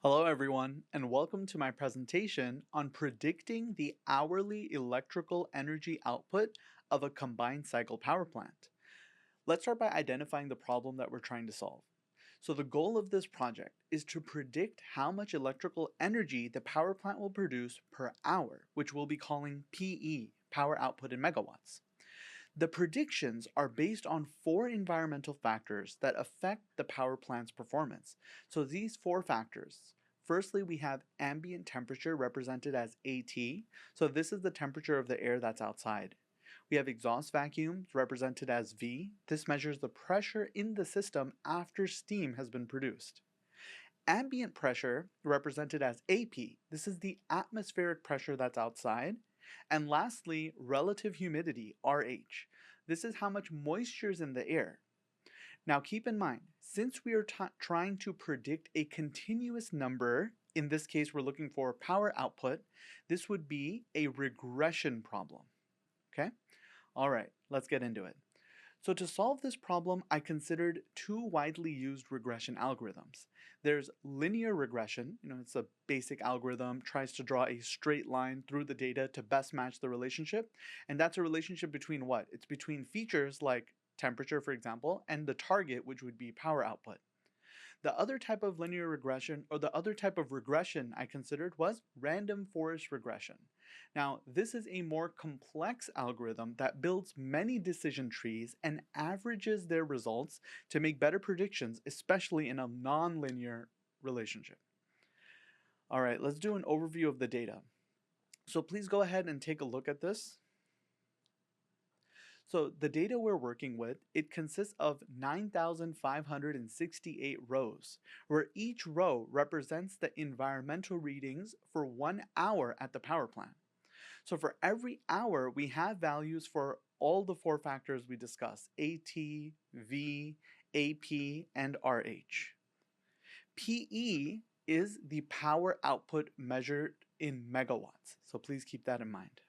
Hello everyone, and welcome to my presentation on predicting the hourly electrical energy output of a combined cycle power plant. Let's start by identifying the problem that we're trying to solve. So the goal of this project is to predict how much electrical energy the power plant will produce per hour, which we'll be calling PE, power output in megawatts. The predictions are based on four environmental factors that affect the power plant's performance. So these four factors. Firstly, we have ambient temperature represented as AT. So this is the temperature of the air that's outside. We have exhaust vacuum represented as V. This measures the pressure in the system after steam has been produced. Ambient pressure represented as AP. This is the atmospheric pressure that's outside. And lastly, relative humidity, RH. This is how much moisture is in the air. Now keep in mind, since we are trying to predict a continuous number, in this case we're looking for power output, this would be a regression problem. Okay? All right, let's get into it. So to solve this problem, I considered two widely used regression algorithms. There's linear regression, it's a basic algorithm, tries to draw a straight line through the data to best match the relationship. And that's a relationship between what? It's between features like temperature, for example, and the target, which would be power output. The other type of linear regression, or the other type of regression I considered, was random forest regression. Now, this is a more complex algorithm that builds many decision trees and averages their results to make better predictions, especially in a nonlinear relationship. All right, let's do an overview of the data. So please go ahead and take a look at this. So the data we're working with, it consists of 9,568 rows, where each row represents the environmental readings for 1 hour at the power plant. So for every hour, we have values for all the four factors we discussed: AT, V, AP, and RH. PE is the power output measured in megawatts, so please keep that in mind.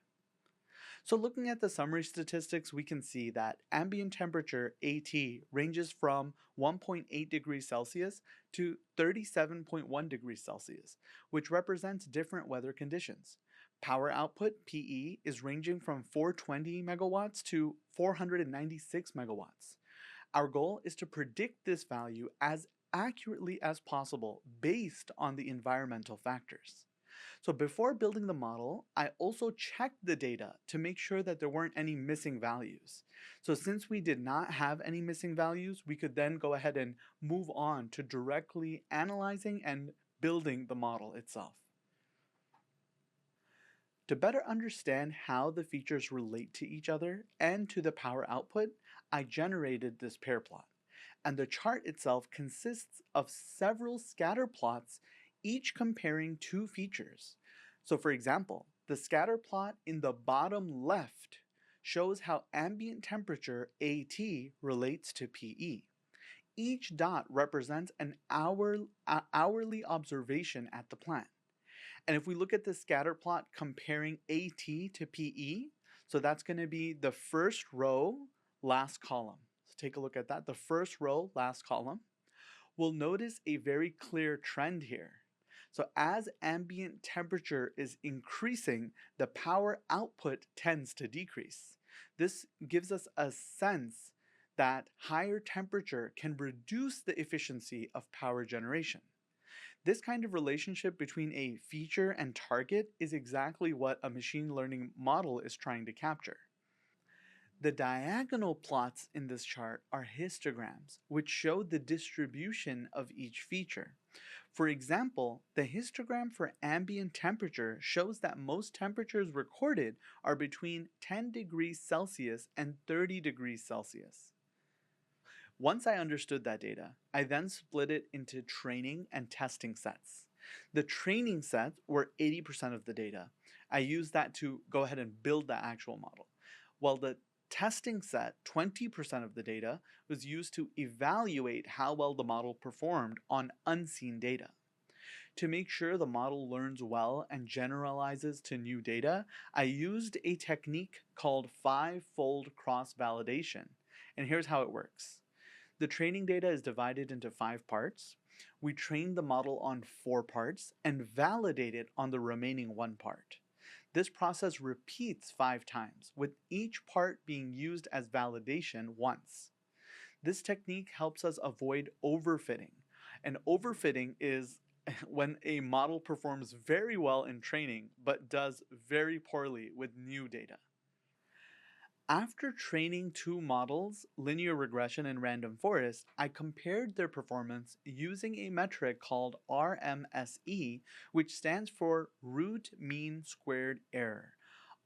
So looking at the summary statistics, we can see that ambient temperature, AT, ranges from 1.8 degrees Celsius to 37.1 degrees Celsius, which represents different weather conditions. Power output, PE, is ranging from 420 megawatts to 496 megawatts. Our goal is to predict this value as accurately as possible based on the environmental factors. So before building the model, I also checked the data to make sure that there weren't any missing values. So since we did not have any missing values, we could then go ahead and move on to directly analyzing and building the model itself. To better understand how the features relate to each other and to the power output, I generated this pair plot. And the chart itself consists of several scatter plots, each comparing two features. So for example, the scatter plot in the bottom left shows how ambient temperature, AT, relates to PE. Each dot represents an hourly observation at the plant. And if we look at the scatter plot comparing AT to PE, so that's going to be the first row, last column. So take a look at that, the first row, last column. We'll notice a very clear trend here. So as ambient temperature is increasing, the power output tends to decrease. This gives us a sense that higher temperature can reduce the efficiency of power generation. This kind of relationship between a feature and target is exactly what a machine learning model is trying to capture. The diagonal plots in this chart are histograms, which show the distribution of each feature. For example, the histogram for ambient temperature shows that most temperatures recorded are between 10 degrees Celsius and 30 degrees Celsius. Once I understood that data, I then split it into training and testing sets. The training sets were 80% of the data. I used that to go ahead and build the actual model, while the testing set, 20% of the data, was used to evaluate how well the model performed on unseen data. To make sure the model learns well and generalizes to new data, I used a technique called five-fold cross-validation. And here's how it works. The training data is divided into 5 parts. We train the model on 4 parts and validate it on the remaining 1 part. This process repeats 5 times, with each part being used as validation once. This technique helps us avoid overfitting. And overfitting is when a model performs very well in training but does very poorly with new data. After training 2 models, linear regression and random forest, I compared their performance using a metric called RMSE, which stands for root mean squared error.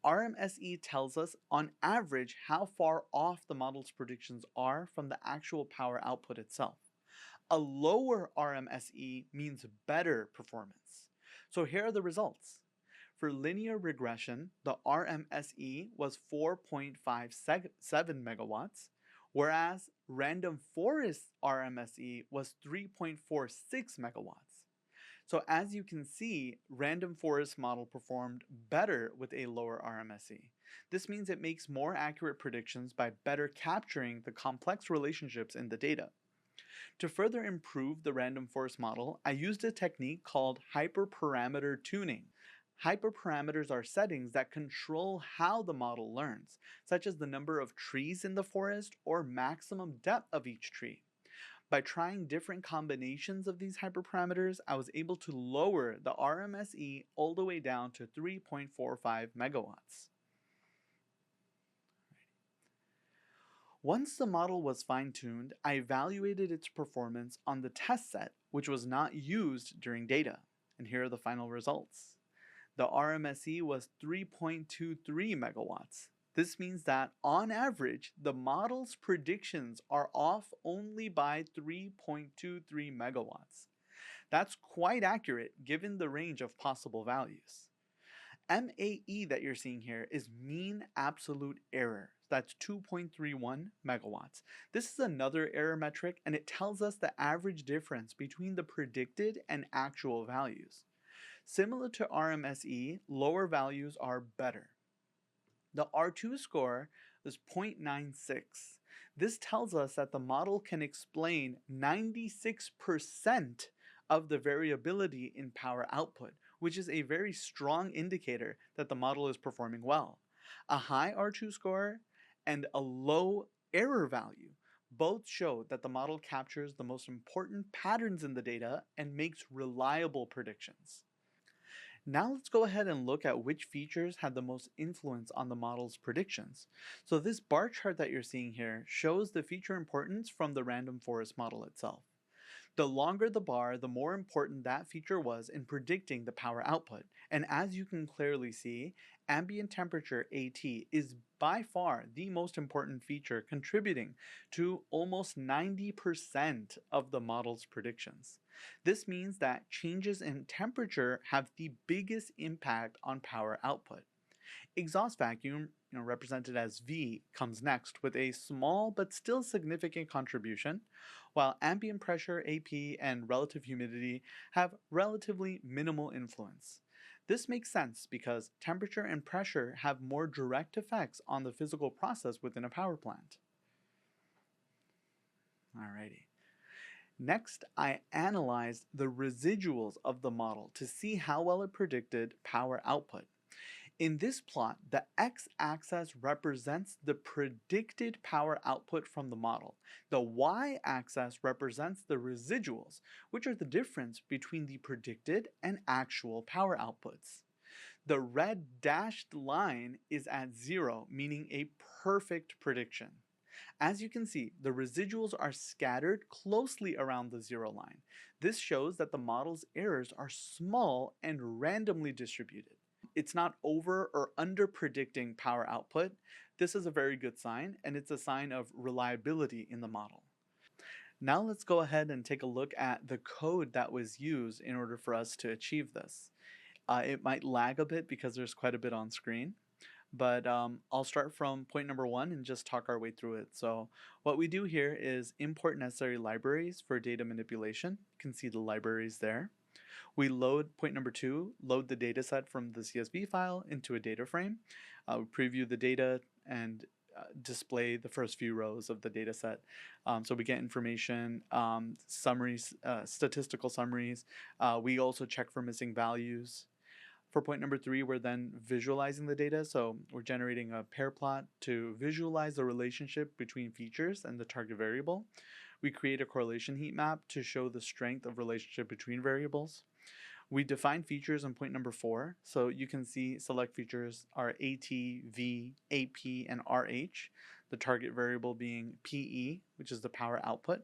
RMSE tells us on average how far off the model's predictions are from the actual power output itself. A lower RMSE means better performance. So here are the results. For linear regression, the RMSE was 4.57 megawatts, whereas random forest RMSE was 3.46 megawatts. So as you can see, random forest model performed better with a lower RMSE. This means it makes more accurate predictions by better capturing the complex relationships in the data. To further improve the random forest model, I used a technique called hyperparameter tuning. Hyperparameters are settings that control how the model learns, such as the number of trees in the forest or maximum depth of each tree. By trying different combinations of these hyperparameters, I was able to lower the RMSE all the way down to 3.45 megawatts. Once the model was fine-tuned, I evaluated its performance on the test set, which was not used during data. And here are the final results. The RMSE was 3.23 megawatts. This means that, on average, the model's predictions are off only by 3.23 megawatts. That's quite accurate given the range of possible values. MAE that you're seeing here is mean absolute error. That's 2.31 megawatts. This is another error metric, and it tells us the average difference between the predicted and actual values. Similar to RMSE, lower values are better. The R2 score is 0.96. This tells us that the model can explain 96% of the variability in power output, which is a very strong indicator that the model is performing well. A high R2 score and a low error value both show that the model captures the most important patterns in the data and makes reliable predictions. Now let's go ahead and look at which features had the most influence on the model's predictions. So this bar chart that you're seeing here shows the feature importance from the random forest model itself. The longer the bar, the more important that feature was in predicting the power output. And as you can clearly see, ambient temperature AT is by far the most important feature, contributing to almost 90% of the model's predictions. This means that changes in temperature have the biggest impact on power output. Exhaust vacuum, represented as V, comes next with a small but still significant contribution, while ambient pressure, AP, and relative humidity have relatively minimal influence. This makes sense because temperature and pressure have more direct effects on the physical process within a power plant. Alrighty. Next, I analyzed the residuals of the model to see how well it predicted power output. In this plot, the x-axis represents the predicted power output from the model. The y-axis represents the residuals, which are the difference between the predicted and actual power outputs. The red dashed line is at 0, meaning a perfect prediction. As you can see, the residuals are scattered closely around the 0 line. This shows that the model's errors are small and randomly distributed. It's not over or under predicting power output. This is a very good sign, and it's a sign of reliability in the model. Now let's go ahead and take a look at the code that was used in order for us to achieve this. It might lag a bit because there's quite a bit on screen, but I'll start from point number 1 and just talk our way through it. So what we do here is import necessary libraries for data manipulation. You can see the libraries there. We load, point number 2, load the data set from the CSV file into a data frame. We preview the data and display the first few rows of the data set. So we get information, summaries, statistical summaries. We also check for missing values. For point number 3, we're then visualizing the data. So we're generating a pair plot to visualize the relationship between features and the target variable. We create a correlation heat map to show the strength of relationship between variables. We define features in point number 4. So you can see select features are AT, V, AP, and RH, the target variable being PE, which is the power output.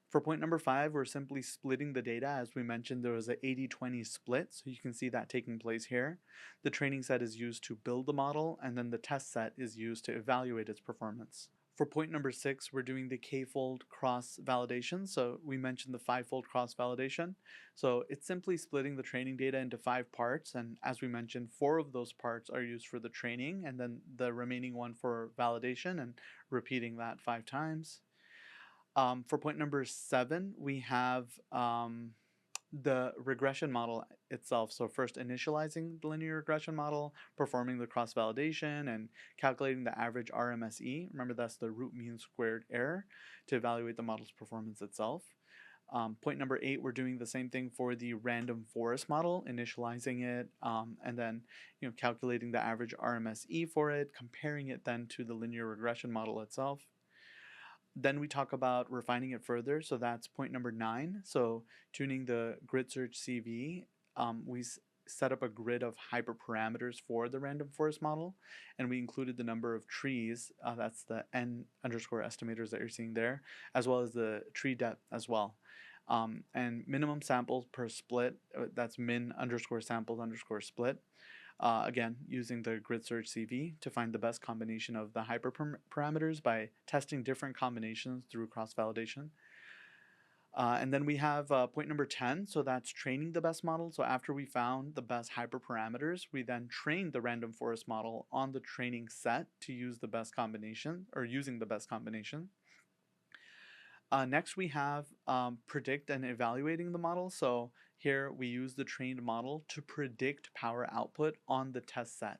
For point number 5, we're simply splitting the data. As we mentioned, there was an 80-20 split, so you can see that taking place here. The training set is used to build the model, and then the test set is used to evaluate its performance. For point number 6, we're doing the k-fold cross validation. So we mentioned the 5-fold cross validation. So it's simply splitting the training data into 5 parts, and as we mentioned, 4 of those parts are used for the training, and then the remaining one for validation, and repeating that 5 times. For point number 7, we have the regression model itself. So first initializing the linear regression model, performing the cross-validation, and calculating the average RMSE. Remember, that's the root mean squared error to evaluate the model's performance itself. Point number 8, we're doing the same thing for the random forest model, initializing it, and then calculating the average RMSE for it, comparing it then to the linear regression model itself. Then we talk about refining it further, so that's point number 9. So tuning the GridSearchCV, we set up a grid of hyperparameters for the random forest model, and we included the number of trees, that's the n underscore estimators that you're seeing there, as well as the tree depth as well. And minimum samples per split, that's min underscore samples underscore split. Again, using the GridSearchCV to find the best combination of the hyperparameters by testing different combinations through cross-validation. And then we have point number 10, so that's training the best model. So after we found the best hyperparameters, we then trained the random forest model on the training set to use the best combination, or using the best combination. Next, we have predict and evaluating the model. So here we use the trained model to predict power output on the test set.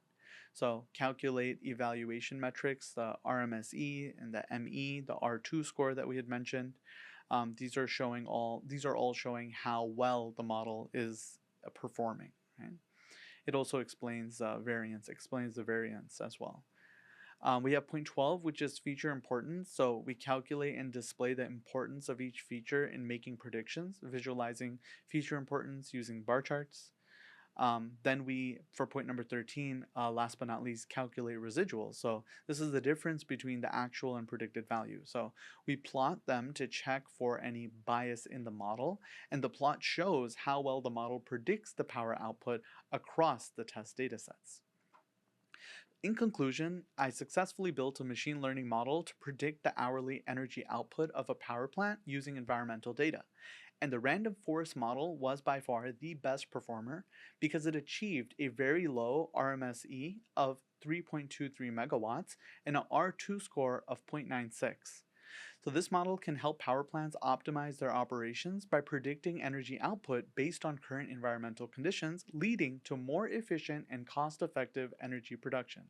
So calculate evaluation metrics, the RMSE and the ME, the R2 score that we had mentioned. These are all showing how well the model is performing. Right? It also explains variance, explains the variance as well. We have point 12, which is feature importance. So we calculate and display the importance of each feature in making predictions, visualizing feature importance using bar charts. Then we, for point number 13, last but not least, calculate residuals. So this is the difference between the actual and predicted value. So we plot them to check for any bias in the model, and the plot shows how well the model predicts the power output across the test data sets. In conclusion, I successfully built a machine learning model to predict the hourly energy output of a power plant using environmental data. And the random forest model was by far the best performer because it achieved a very low RMSE of 3.23 megawatts and an R2 score of 0.96. So this model can help power plants optimize their operations by predicting energy output based on current environmental conditions, leading to more efficient and cost-effective energy production.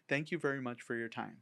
Thank you very much for your time.